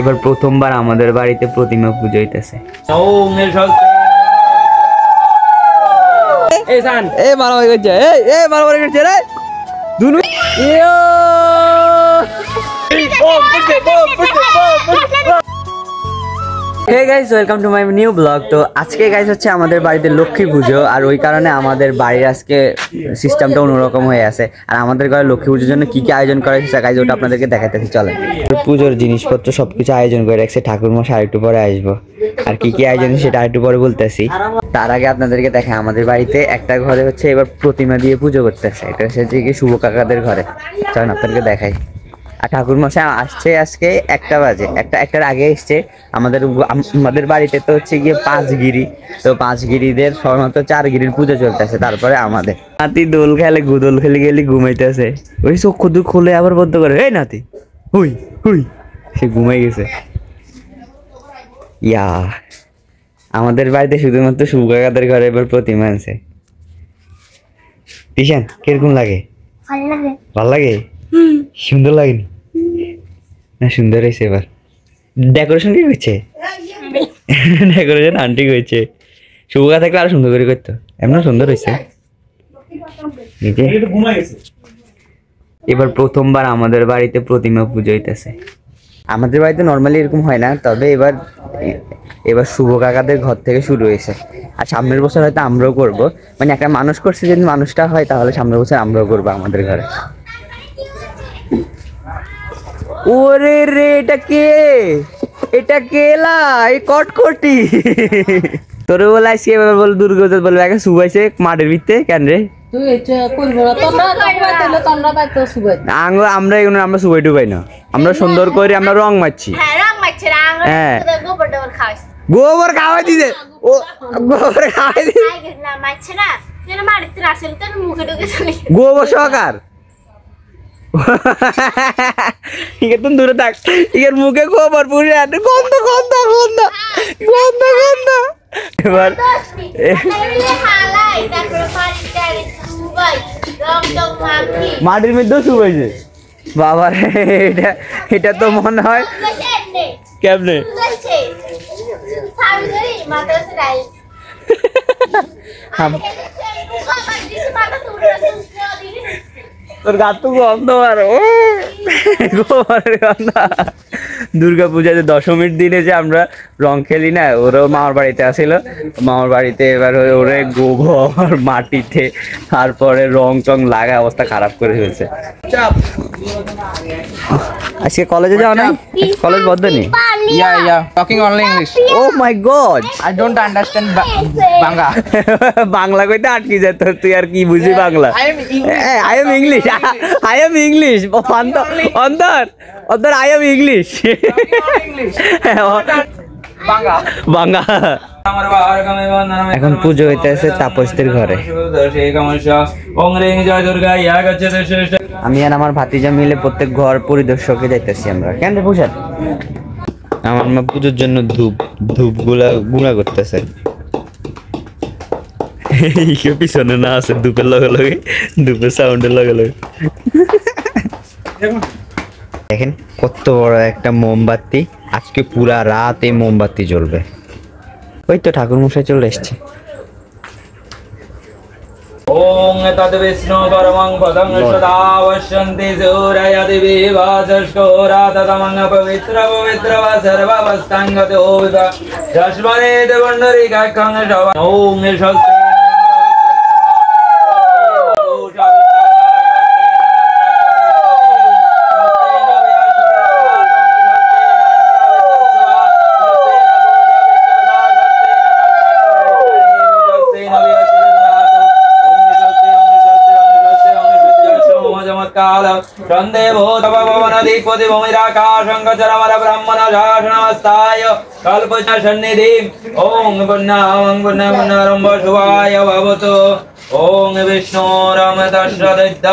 এবার প্রথমবার আমাদের বাড়িতে প্রতিমা পুজো হইতেছে। Hey guys, welcome to my new vlog. তো আজকে গাইস হচ্ছে আমাদের বাড়িতে লক্ষ্মী পুজো, আর ওই কারণে আমাদের বাড়ির আজকে সিস্টেমটা অন্যরকম হয়ে আছে। আর আমাদের ঘরে লক্ষ্মী পুজোর জন্য কি কি আয়োজন করা হয়েছে গাইস ওটা আপনাদেরকে দেখাতেছি, চলেন। পুজোর জিনিসপত্র সবকিছু আয়োজন করে রাখছে, ঠাকুরমশাই আরেকটু পরে আসবো। আর কি কি আয়োজন সেটা আরেকটু পরে বলতেছি। তার আগে আপনাদেরকে দেখাই আমাদের বাড়িতে একটা ঘরে হচ্ছে এবার প্রতিমা দিয়ে পুজো করতেছে, এটা হচ্ছে কি শুভ কাকাদের ঘরে। চলেন আপনাদেরকে দেখাই। আর ঠাকুরমশাই আসছে আজকে 1টা বাজে, একটার আগে এসছে। আমাদের বাড়িতে তো হচ্ছে গিয়ে 5 গিরি, তো 5 গিরিদের সাধারণত 4 গিরির পুজো চলতেছে। তারপরে আমাদের নাতি দোল খেলে গুদোল খেলে গেলে ঘুমাইতেছে, ওই চক্ষু দুঃখ খুলে আবার বন্ধ করে, এই নাতি হুই হুই, সে ঘুমাই গেছে। ইয়া আমাদের বাড়িতে শুধুমাত্র শুভ কাকাদের ঘরে এবার প্রতিমা আছে। টিশান কিরকম লাগে? ভাল লাগে? সুন্দর লাগেনি না? সুন্দর হয়েছে। এবার ডেকোরেশন কি করছে? ডেকোরেশন আন্টি করছে। শুভকা থাকলে আরো সুন্দর করে করতো, এমন সুন্দর হয়েছে। এবার প্রথমবার আমাদের বাড়িতে প্রতিমা পুজো হইতেছে। আমাদের বাড়িতে নর্মালি এরকম হয় না, তবে এবার শুভ কাকাদের ঘর থেকে শুরু হয়েছে। আর সামনের বছর হয়তো আমরাও করবো, মানে একটা মানুষ করছে, যদি মানুষটা হয় তাহলে সামনের বছর আমরাও করবো আমাদের ঘরে। ওরে রে, এটা কেলা, এই কটকটি তোরে বলে আজকে এবার বল দুর্গা বলবে একা শুভাইছে মাঠের ভিতরে কেন রে? আমরা এগুলো আমরা শুভাই টুবাই না, আমরা সুন্দর করে আমরা রং মারছি। হ্যাঁ গোবর খাওয়াই দিছে, ও গোবর খাওয়াই দিছে, গোবর সহকার। একদম দূরে থাক, এর মুখে গোবর পুড়ে আছে, গন্ধ গন্ধ গন্ধ গন্ধ গন্ধ। এবার মাটির মধ্যেও শুকাইছে বাবা, এটা তো মনে হয় কেমনে তোর গাছ তো গন্ধ আর গোবরের গন্ধ। দুর্গা পূজাতে দশমীর দিনে যে আমরা রং খেলি না, ওরাও মামার বাড়িতে আসছিল। মামার বাড়িতে এবার ওরে গোবর মাটিতে তারপরে রং টং লাগা অবস্থা খারাপ করে ফেলছে। আজকে কলেজে যাও না? কলেজ বন্ধ নেই? Talking only English. Oh my god, I don't understand Banga. Bangla কইতে আটকে যেত, তুই আর কি বুঝি Bangla? I am English. I am English. অন্তর I am English. বাংলা। এখন পুজো হইতেছে তাপসদের ঘরে। আমি আর আমার ভাতিজা মিলে প্রত্যেক ঘর পরিদর্শকে যাইতেছি আমরা। কেন রে পুষার? আমার মা পুজোর জন্য ধূপ গুঁড়া করতেছে। পিছনে না আছে ধূপের লগে লগে, ধূপের সাউন্ডের লগে লগে। দেখেন কত বড় একটা মোমবাতি, আজকে পুরা রাত এই মোমবাতি জ্বলবে। ওই তো ঠাকুর মশাই চলে এসছে। ওং তদ বিষ্ণু পরমং পদং সদা পশ্যন্তি সূরয়তি বিভাসস্কোরা তদমং পবিত্র পবিত্র বা সর্বাবস্থাঙ্গতো বিভা যস্মরে দেবণ্ডরিকাক্ষং শবা। ওং স্বস্তি সন্দেভো তব ভবনধিপতি ভূমিরাকাশং গচরমর ব্রহ্মণ শাসনমস্তায় কল্পচ সন্নিধি। ওং পুণ্যং পুণ্যরম্ভ শুভায় ভবতু। ওং বিষ্ণুরং দশরথ।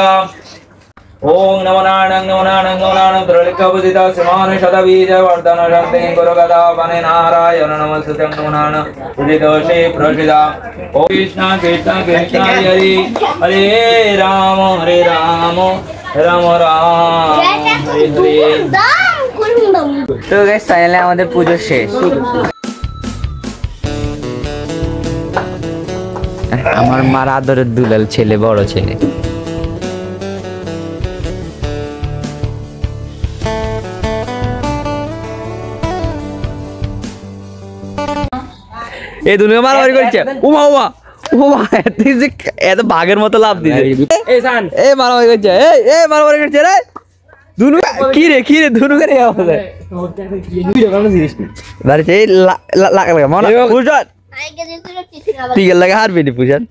ওং নমো নারায়ণ নমো নারায়ণ নমো নারায়ণ ত্রৈলোক্যপূজিত শ্রীমান শতবীজ বর্ধন শক্তি গুরুগদা বনে নারায়ণ নমস্তে নমো নারায়ণ পূজিতোষে প্রসিদা। ও কৃষ্ণ কৃষ্ণ কৃষ্ণ হরি হরে রাম রাম রাম হরে হরে। তো গাইস ফাইনালি আমাদের পুজো শেষ। আমার মার আদরের দুলাল ছেলে, বড় ছেলে। এই দুনিয়া মারামারি করছে। উমা উমা উমা, এত বাঘের মতো লাভ দিছে। এই মারামারি করছে, এই মারামারি করছে রে। দুনু কি রে দুনু করে আমাদের বাড়িতে লাগা মনে পুষান টিকের লাগে হারবি নি পুষান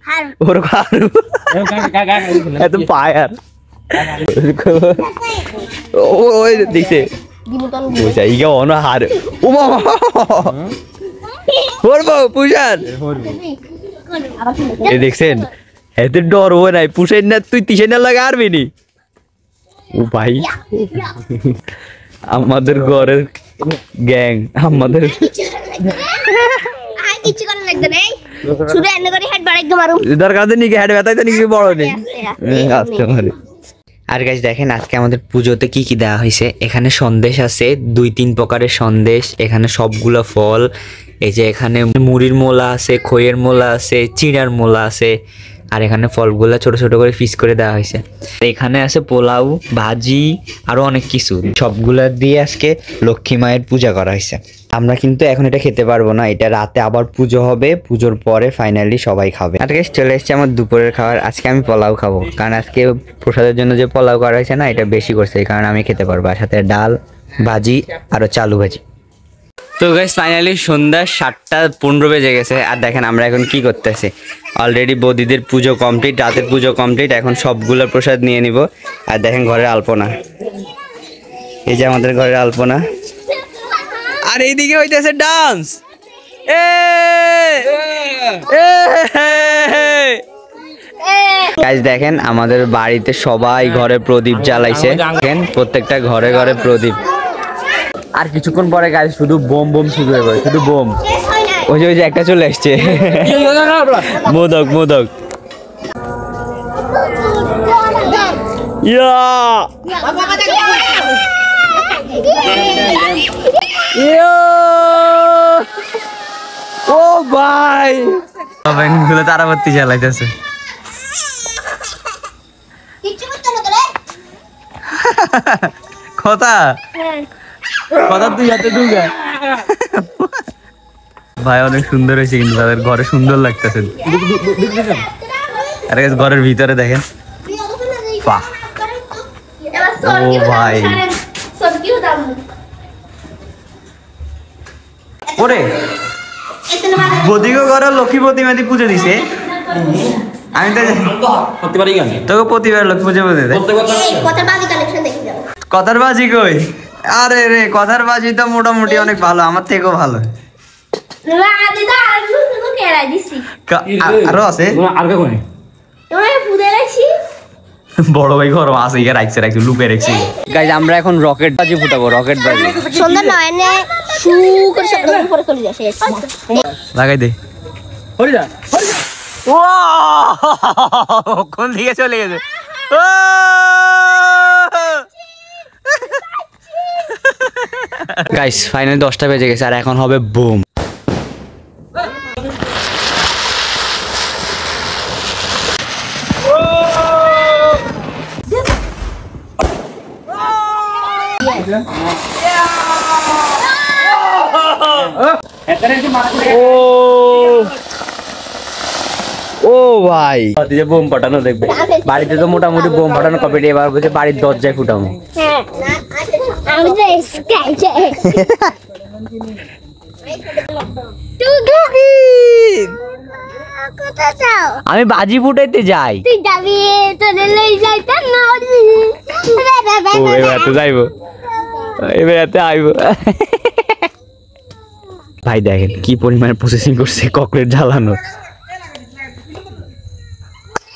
ওর এত পায়ার ওই দেখছে পুষা ইকে অন হার উমা করবো পুষান এ দেখছেন এত ডর ও নাই পুষেন না, তুই তিসেন না লাগে হারবি নি। ও ভাই আমাদের ঘরের গ্যাং আমাদের দরকার নেই হেড ব্যথাইতে নাকি বড় নেই আসতে পারে। আর গাইস দেখেন আজকে আমাদের পুজোতে কি কি দেওয়া হয়েছে। এখানে সন্দেশ আছে 2-3 প্রকারের সন্দেশ, এখানে সবগুলো ফল, এই যে এখানে মুড়ির মোলা আছে, খইয়ের মোলা আছে, চিড়ার মোলা আছে, আর এখানে ফলগুলো ছোট ছোট করে পিস করে দেওয়া হয়েছে। এখানে আছে পোলাও, ভাজি, আরো অনেক কিছু, সবগুলা দিয়ে আজকে লক্ষ্মী মায়ের পূজা করা হয়েছে। আমরা কিন্তু এখন এটা খেতে পারবো না, এটা রাতে আবার পুজো হবে, পুজোর পরে ফাইনালি সবাই খাবে। আর গাইস চলে এসেছে আমার দুপুরের খাবার। আজকে আমি পোলাও খাবো, কারণ আজকে প্রসাদের জন্য যে পোলাও করা হয়েছে না, এটা বেশি করছে, এই কারণে আমি খেতে পারবো। আর সাথে ডাল, ভাজি, আরো চালু ভাজি। তো গাইস ফাইনালি সন্ধ্যা 7:15 বেজে গেছে। আর দেখেন আমরা এখন কি করতেছি, অলরেডি বৌদিদের পুজো কমপ্লিট, রাতের পুজো কমপ্লিট, এখন সবগুলো প্রসাদ নিয়ে নিব। আর দেখেন ঘরের আলপনা, এই যে আমাদের ঘরের আলপনা, আর এইদিকে হইতেছে ডান্স। গাইস দেখেন আমাদের বাড়িতে সবাই ঘরে প্রদীপ জ্বালাইছে, দেখেন প্রত্যেকটা ঘরে ঘরে প্রদীপ। আর কিছুক্ষণ পরে গাইস শুধু বোম বোম শুরু হয়ে যাবে, শুধু বোম। ওই যে একটা চলে আসছে মোদক মোদক। ও ভাই গুলো তারাবাতি জ্বালাইতেছে। কথা কথা তুই হাতে ঢুকা ভাই, অনেক সুন্দর হয়েছে কিন্তু তাদের ঘরে সুন্দর লাগতেছে। আরে ঘরের ভিতরে দেখেন, বাহ ও ভাই ওরে বদিকে ঘরে লক্ষ্মী প্রতিমাদি পুজো দিছে। আমি তো তোকে প্রতিবার লক্ষ্মী পুজো বলতে কথার বাজি কই? আরে রে কথার বাজি তো মোটামুটি অনেক ভালো, আমার থেকেও ভালো। আরো আছে বড় ভাই ঘর আছে, ইয়ে রাখছে রাখছে লুপে রাখছে। গাইজ আমরা এখন রকেট বাজি ফুটাবো, রকেট বাজি লাগাই দে। কোন দিকে চলে গেছে? গাইস ফাইনালি 10টা বেজে গেছে, আর এখন হবে বুম। ও ভাই বোম ফাটানো দেখবে, বাড়িতে তো মোটামুটি বোম ফাটানো কপি, এবার বলছে বাড়ির দরজায় ফুটাবো। আমি বাজি ফুটাইতে যাই, যাইবো এবার আইব। ভাই দেখেন কি পরিমাণ প্রসেসিং করছে ককলেট জ্বালানো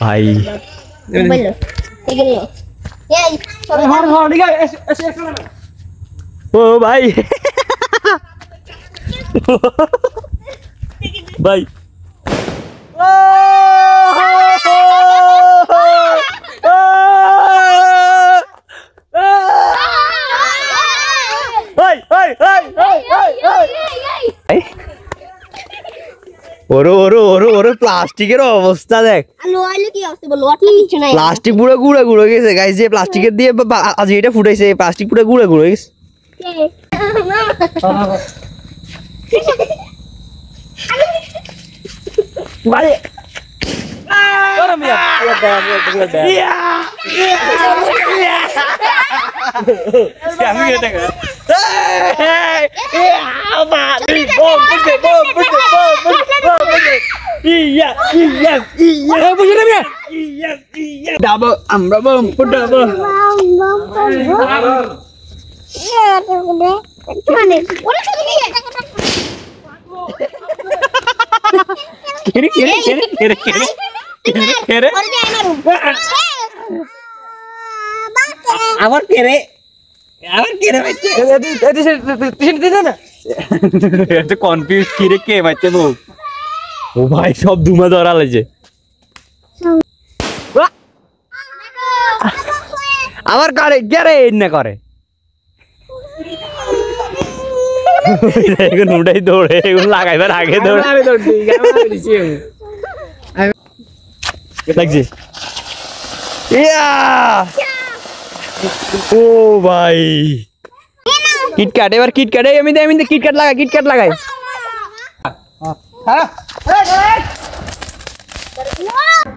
ভাই। ও ভাই ভাই ওরে ওরে ওরে ওরে প্লাস্টিকের অবস্থা দেখ প্লাস্টিক পুরো গুঁড়ো গুঁড়ো গেছে গাইস যে প্লাস্টিকের দিয়ে আজ এটা ফুটাইছে প্লাস্টিক পুরো গুঁড়ো গুঁড়ো গেছে বাড়ি আমরা আমার কেরে আমার কেরে কনফিউজ কিরে কে মারছে বউ ও ভাই সব ধুমা ধরা লাগছে আমার করে কেরে না করে এখন উঠাই দৌড়ে এগুলো লাগাইবার আগে দৌড়ে লাগছে ও ভাই কিটকাট এবার কিটকাট আমি কিটকাট লাগাই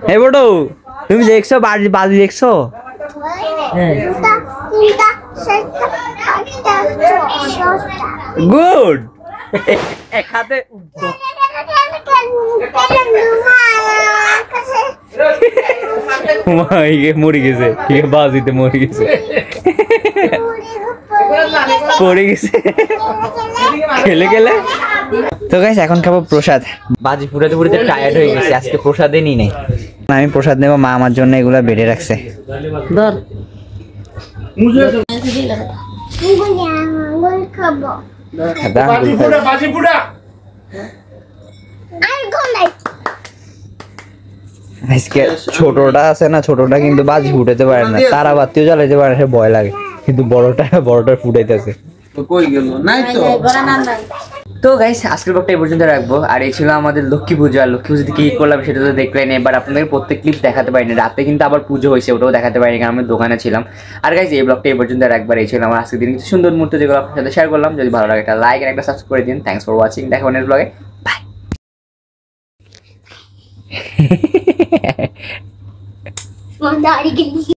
এই বড় তুমি দেখছো বাজি দেখছো গুড এক হাতে মরে গেছে বাজিতে মরে গেছে পড়ে গেছে খেলে খেলে তো গাইস এখন খাবো প্রসাদ বাজি ফুটাতে ফুটাতে টায়ার্ড হয়ে গেছে আজকে প্রসাদে নি নাই আমি প্রসাদ নেবো মা আমার জন্য এগুলা বেড়ে রাখছে ধর আজকে ছোটটা আছে না ছোটটা কিন্তু বাজি ফুটাতে পারে না তারা বাতিও জ্বালাইতে পারে না ভয় লাগে কিন্তু বড়টা ফুটাইতেছে তো গাইস আজকের ব্লগটা এই পর্যন্ত রাখবো আর এই ছিল আমাদের লক্ষ্মী পুজো আর লক্ষ্মী পুজোতে কি করলাম সেটা তো দেখলেন এবার আপনাদের প্রত্যেক ক্লিপ দেখাতে পারিনি রাতে কিন্তু আবার পুজো হয়েছে ওটাও দেখাতে পারিনি কারণ আমি দোকানে ছিলাম আর গাইস এই ব্লগটা এই পর্যন্ত রাখবার এই ছিল আমার আজকের দিন কিছু সুন্দর মুহূর্ত যেগুলো আপনার সাথে শেয়ার করলাম যদি ভালো লাগে একটা লাইক আর একটা সাবস্ক্রাইব করে দিন থ্যাঙ্কস ফর ওয়াচিং দেখা নেক্সট ব্লগে বাই